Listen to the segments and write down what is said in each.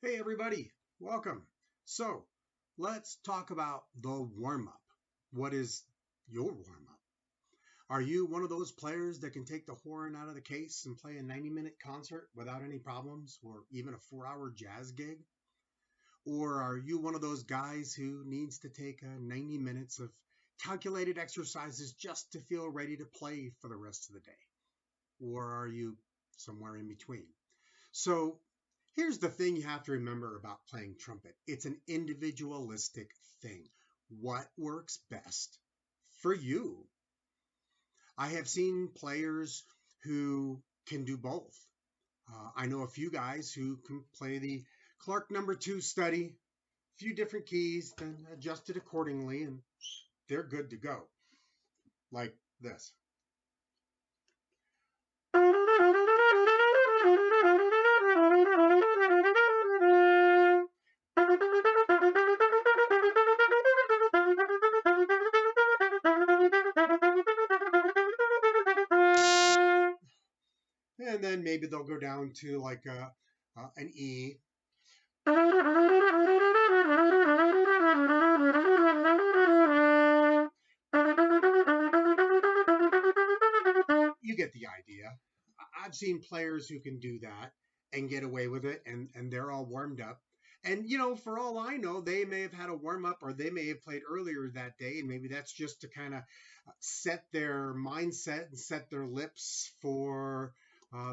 Hey everybody, welcome. So let's talk about the warm-up. What is your warm-up? Are you one of those players that can take the horn out of the case and play a 90-minute concert without any problems, or even a 4-hour jazz gig? Or are you one of those guys who needs to take 90 minutes of calculated exercises just to feel ready to play for the rest of the day? Or are you somewhere in between? So here's the thing you have to remember about playing trumpet. It's an individualistic thing. What works best for you? I have seen players who can do both. I know a few guys who can play the Clark #2 study, a few different keys, then adjust it accordingly, and they're good to go. Like this. And then maybe they'll go down to like an E. You get the idea. I've seen players who can do that and get away with it, and they're all warmed up. And, for all I know, they may have had a warm up or they may have played earlier that day. And maybe that's just to kind of set their mindset and set their lips for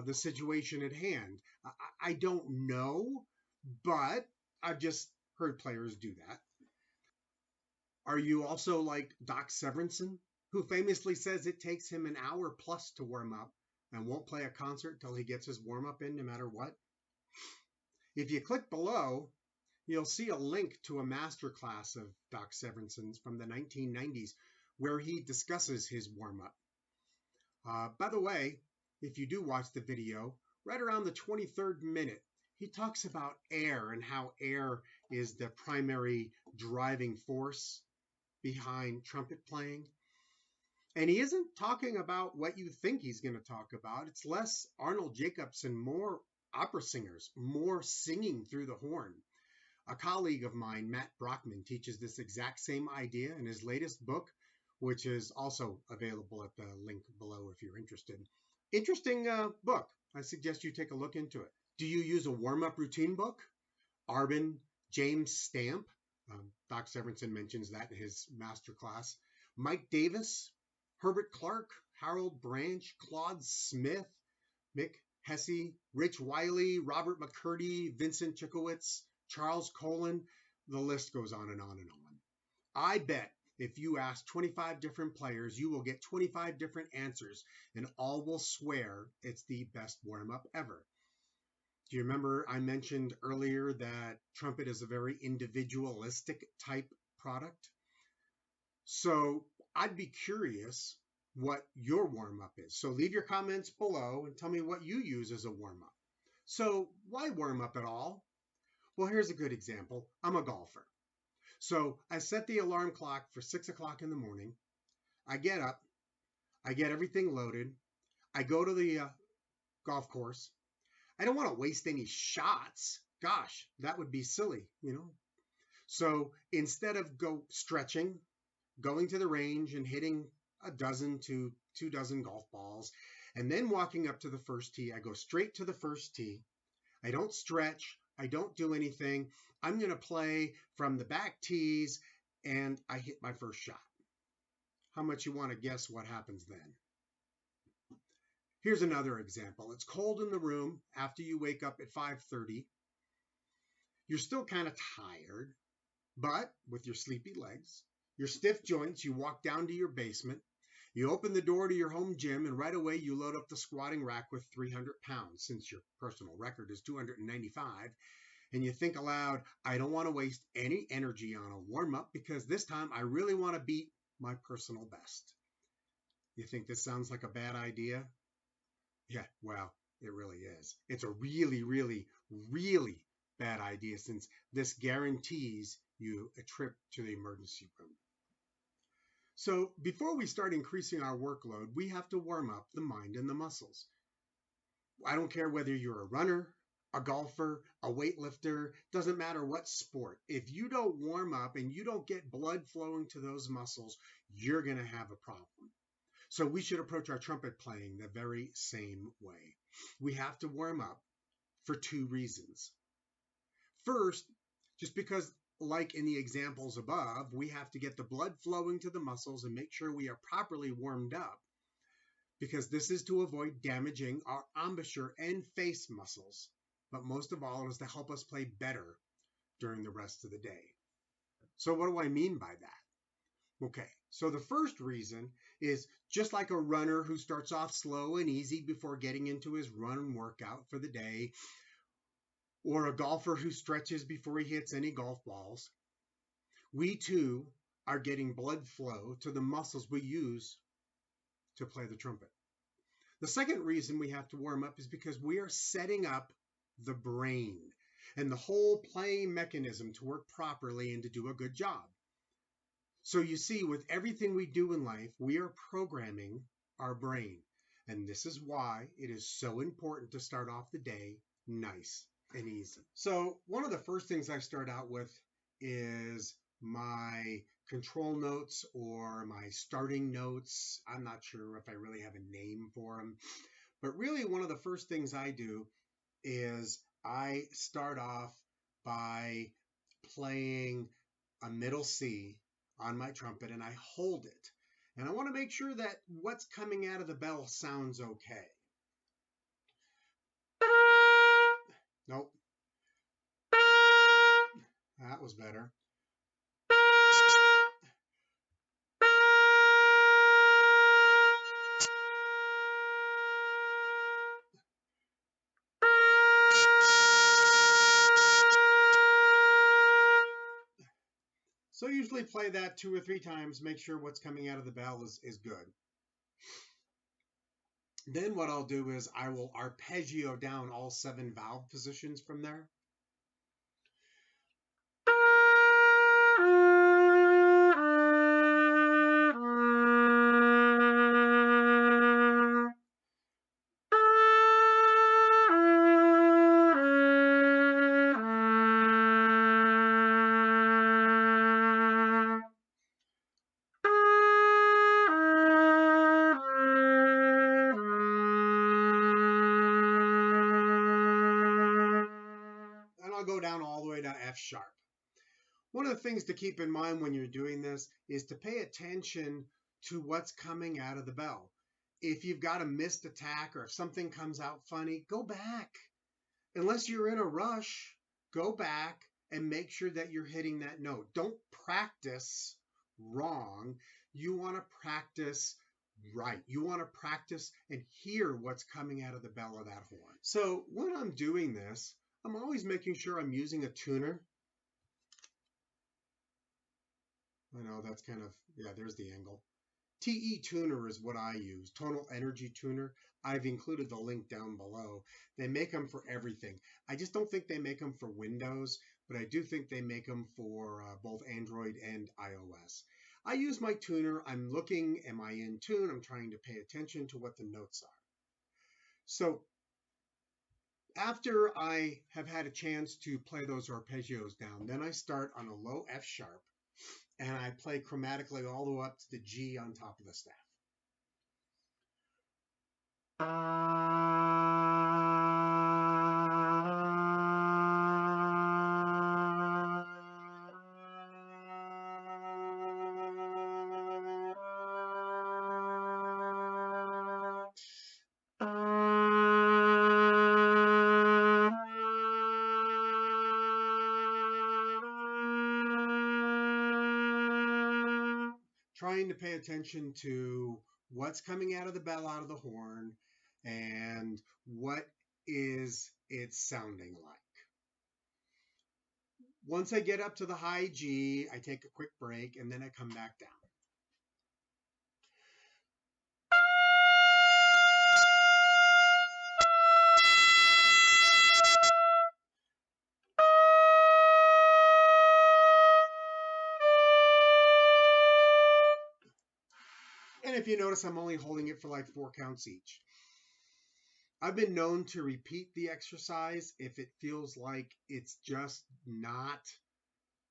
the situation at hand. I don't know, but I've just heard players do that. Are you also like Doc Severinsen, who famously says it takes him an hour plus to warm up and won't play a concert till he gets his warm up in no matter what? If you click below, you'll see a link to a masterclass of Doc Severinsen's from the 1990s where he discusses his warm up. By the way, if you do watch the video, right around the 23rd minute, he talks about air and how air is the primary driving force behind trumpet playing. And he isn't talking about what you think he's going to talk about. It's less Arnold Jacobs and more opera singers, more singing through the horn. A colleague of mine, Matt Brockman, teaches this exact same idea in his latest book, which is also available at the link below if you're interested. Interesting book. I suggest you take a look into it. Do you use a warm-up routine book? Arbin James Stamp, Doc Severinsen mentions that in his masterclass. Mike Davis, Herbert Clark, Harold Branch, Claude Smith, Mick Hesse, Rich Wiley, Robert McCurdy, Vincent Chikowitz, Charles Colin. The list goes on and on and on. I bet if you ask 25 different players, you will get 25 different answers, and all will swear it's the best warm-up ever. Do you remember I mentioned earlier that trumpet is a very individualistic type product? So I'd be curious what your warm-up is. So leave your comments below and tell me what you use as a warm-up. So why warm up at all? Well, here's a good example. I'm a golfer. So I set the alarm clock for 6 o'clock in the morning. I get up. I get everything loaded. I go to the golf course. I don't want to waste any shots. Gosh, that would be silly, So instead of stretching, going to the range and hitting a dozen to 2 dozen golf balls, and then walking up to the first tee, I go straight to the first tee. I don't stretch. I don't do anything. I'm going to play from the back tees, and I hit my first shot. How much you want to guess what happens then? Here's another example. It's cold in the room after you wake up at 5:30. You're still kind of tired, but with your sleepy legs, your stiff joints, you walk down to your basement. You open the door to your home gym, and right away you load up the squatting rack with 300 pounds, since your personal record is 295. And you think aloud, I don't want to waste any energy on a warm-up because this time I really want to beat my personal best. You think this sounds like a bad idea? Yeah, well, it really is. It's a really, really, really bad idea since this guarantees you a trip to the emergency room. So before we start increasing our workload, we have to warm up the mind and the muscles. I don't care whether you're a runner, a golfer, a weightlifter, doesn't matter what sport. If you don't warm up and you don't get blood flowing to those muscles, you're going to have a problem. So we should approach our trumpet playing the very same way. We have to warm up for two reasons. First, just because, like in the examples above, we have to get the blood flowing to the muscles and make sure we are properly warmed up, because this is to avoid damaging our embouchure and face muscles. But most of all, it is to help us play better during the rest of the day. So what do I mean by that? Okay, so the first reason is just like a runner who starts off slow and easy before getting into his run workout for the day, or a golfer who stretches before he hits any golf balls, we too are getting blood flow to the muscles we use to play the trumpet. The second reason we have to warm up is because we are setting up the brain and the whole playing mechanism to work properly and to do a good job. So you see, with everything we do in life, we are programming our brain. And this is why it is so important to start off the day nice and easy. So one of the first things I start out with is my control notes or my starting notes. I'm not sure if I really have a name for them. But really, one of the first things I do is I start off by playing a middle C on my trumpet, and I hold it. And I want to make sure that what's coming out of the bell sounds okay. Nope. That was better. So usually play that 2 or 3 times, make sure what's coming out of the bell is good. Then what I'll do is I will arpeggio down all 7 valve positions from there. Go down all the way to F sharp. One of the things to keep in mind when you're doing this is to pay attention to what's coming out of the bell. If you've got a missed attack or if something comes out funny, go back. Unless you're in a rush, go back and make sure that you're hitting that note. Don't practice wrong. You want to practice right. You want to practice and hear what's coming out of the bell of that horn. So when I'm doing this, I'm always making sure I'm using a tuner. I know that's kind of, yeah, there's the angle. TE tuner is what I use, tonal energy tuner. I've included the link down below. They make them for everything. I just don't think they make them for Windows, but I do think they make them for both Android and iOS. I use my tuner. I'm looking, am I in tune? I'm trying to pay attention to what the notes are. So after I have had a chance to play those arpeggios down, then I start on a low F sharp and I play chromatically all the way up to the G on top of the staff. Trying to pay attention to what's coming out of the bell, out of the horn, and what is it sounding like. Once I get up to the high G, I take a quick break and then I come back down. And if you notice, I'm only holding it for like 4 counts each. I've been known to repeat the exercise if it feels like it's just not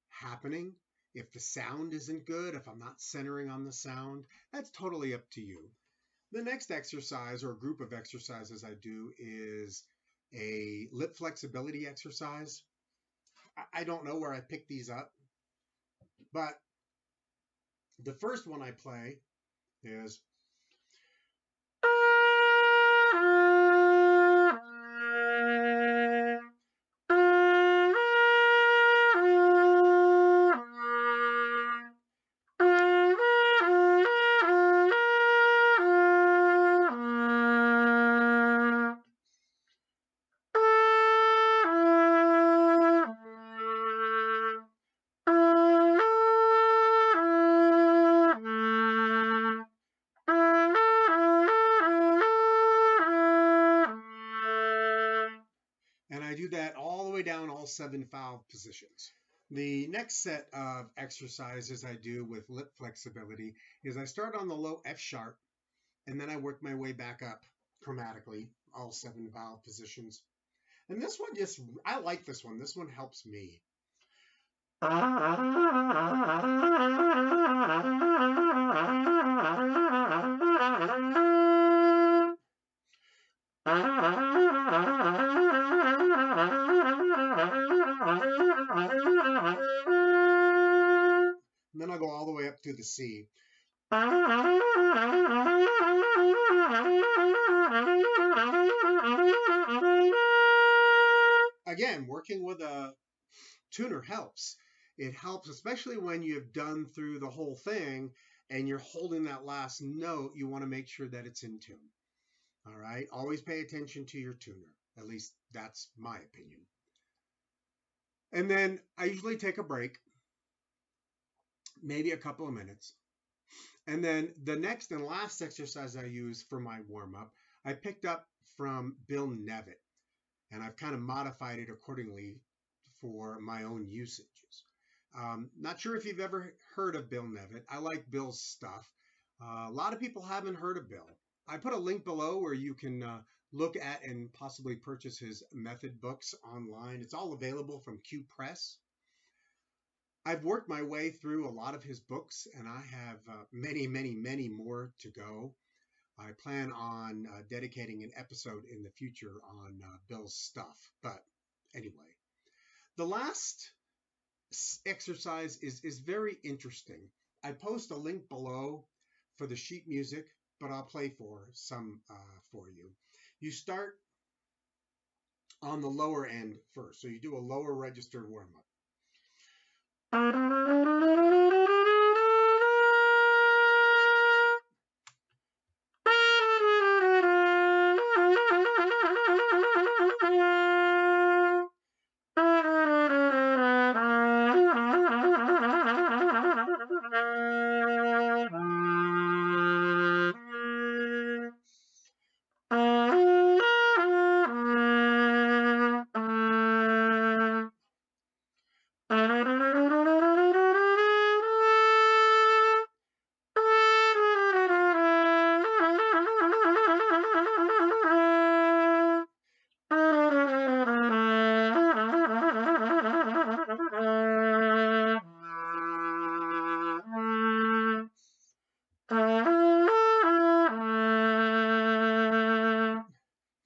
happening. If the sound isn't good, if I'm not centering on the sound, that's totally up to you. The next exercise or group of exercises I do is a lip flexibility exercise. I don't know where I picked these up, but the first one I play is and I do that all the way down all 7 valve positions. The next set of exercises I do with lip flexibility is I start on the low F sharp and then I work my way back up chromatically, all 7 valve positions. And this one I like this one. This one helps me. And then I'll go all the way up to the C. Again, working with a tuner helps. It helps, especially when you've done through the whole thing and you're holding that last note. You want to make sure that it's in tune. All right. Always pay attention to your tuner. At least that's my opinion. And then I usually take a break, maybe a couple of minutes. And then the next and last exercise I use for my warm up, I picked up from Bill Nevitt, and I've kind of modified it accordingly for my own usages. Not sure if you've ever heard of Bill Nevitt. I like Bill's stuff. A lot of people haven't heard of Bill. I put a link below where you can look at and possibly purchase his method books online. It's all available from Q Press. I've worked my way through a lot of his books, and I have many, many, many more to go. I plan on dedicating an episode in the future on Bill's stuff. But anyway, the last exercise is very interesting. I post a link below for the sheet music, but I'll play for some for you. You start on the lower end first. So you do a lower registered warm-up.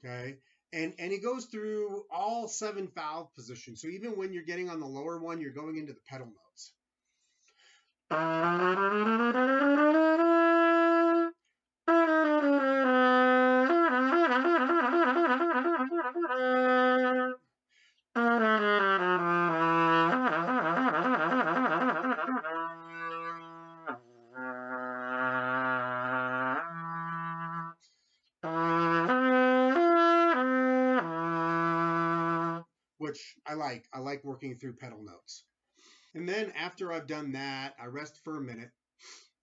Okay, and it goes through all 7 valve positions. So even when you're getting on the lower one, you're going into the pedal notes. Which I like. I like working through pedal notes. And then after I've done that, I rest for a minute,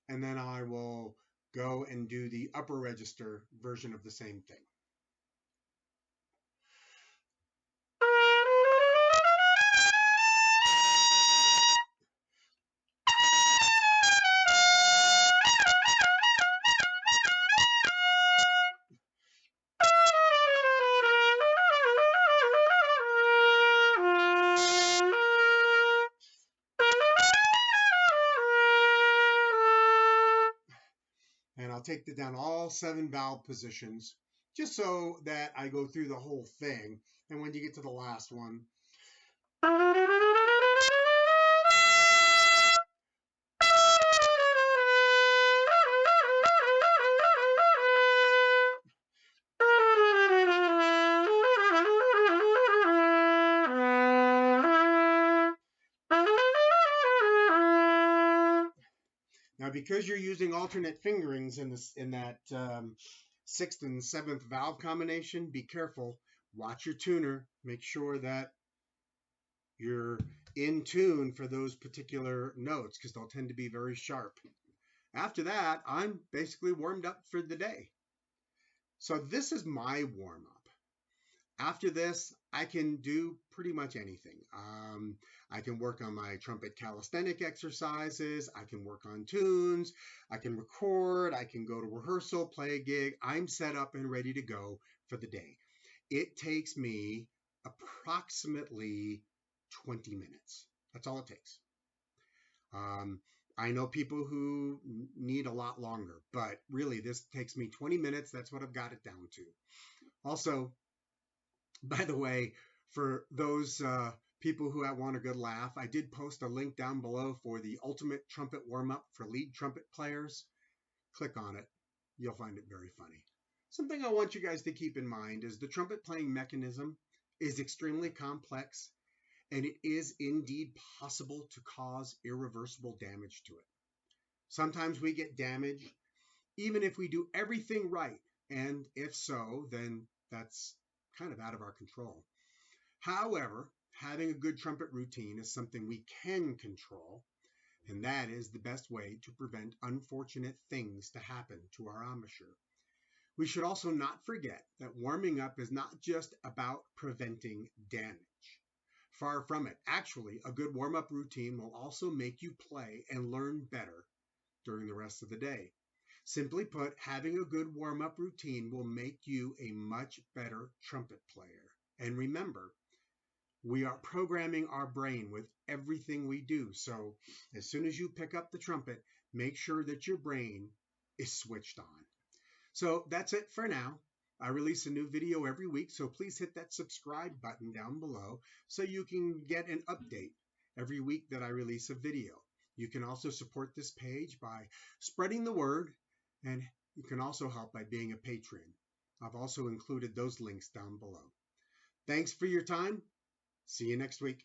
and then I will go and do the upper register version of the same thing. take down all 7 valve positions, just so that I go through the whole thing. And when you get to the last one, now, because you're using alternate fingerings in that sixth and seventh valve combination, be careful. Watch your tuner. Make sure that you're in tune for those particular notes because they'll tend to be very sharp. After that, I'm basically warmed up for the day. So this is my warm up. After this, I can do pretty much anything. I can work on my trumpet calisthenic exercises. I can work on tunes. I can record. I can go to rehearsal, play a gig. I'm set up and ready to go for the day. It takes me approximately 20 minutes. That's all it takes. I know people who need a lot longer, but really this takes me 20 minutes. That's what I've got it down to. Also, by the way, for those people who want a good laugh, I did post a link down below for the ultimate trumpet warm-up for lead trumpet players. Click on it. You'll find it very funny. Something I want you guys to keep in mind is the trumpet playing mechanism is extremely complex, and it is indeed possible to cause irreversible damage to it. Sometimes we get damage even if we do everything right, and if so, then that's kind of out of our control. However, having a good trumpet routine is something we can control, and that is the best way to prevent unfortunate things to happen to our embouchure. We should also not forget that warming up is not just about preventing damage. Far from it. Actually, a good warm-up routine will also make you play and learn better during the rest of the day. Simply put, having a good warm-up routine will make you a much better trumpet player. And remember, we are programming our brain with everything we do. So as soon as you pick up the trumpet, make sure that your brain is switched on. So that's it for now. I release a new video every week, so please hit that subscribe button down below so you can get an update every week that I release a video. You can also support this page by spreading the word, and you can also help by being a patron. I've also included those links down below. Thanks for your time. See you next week.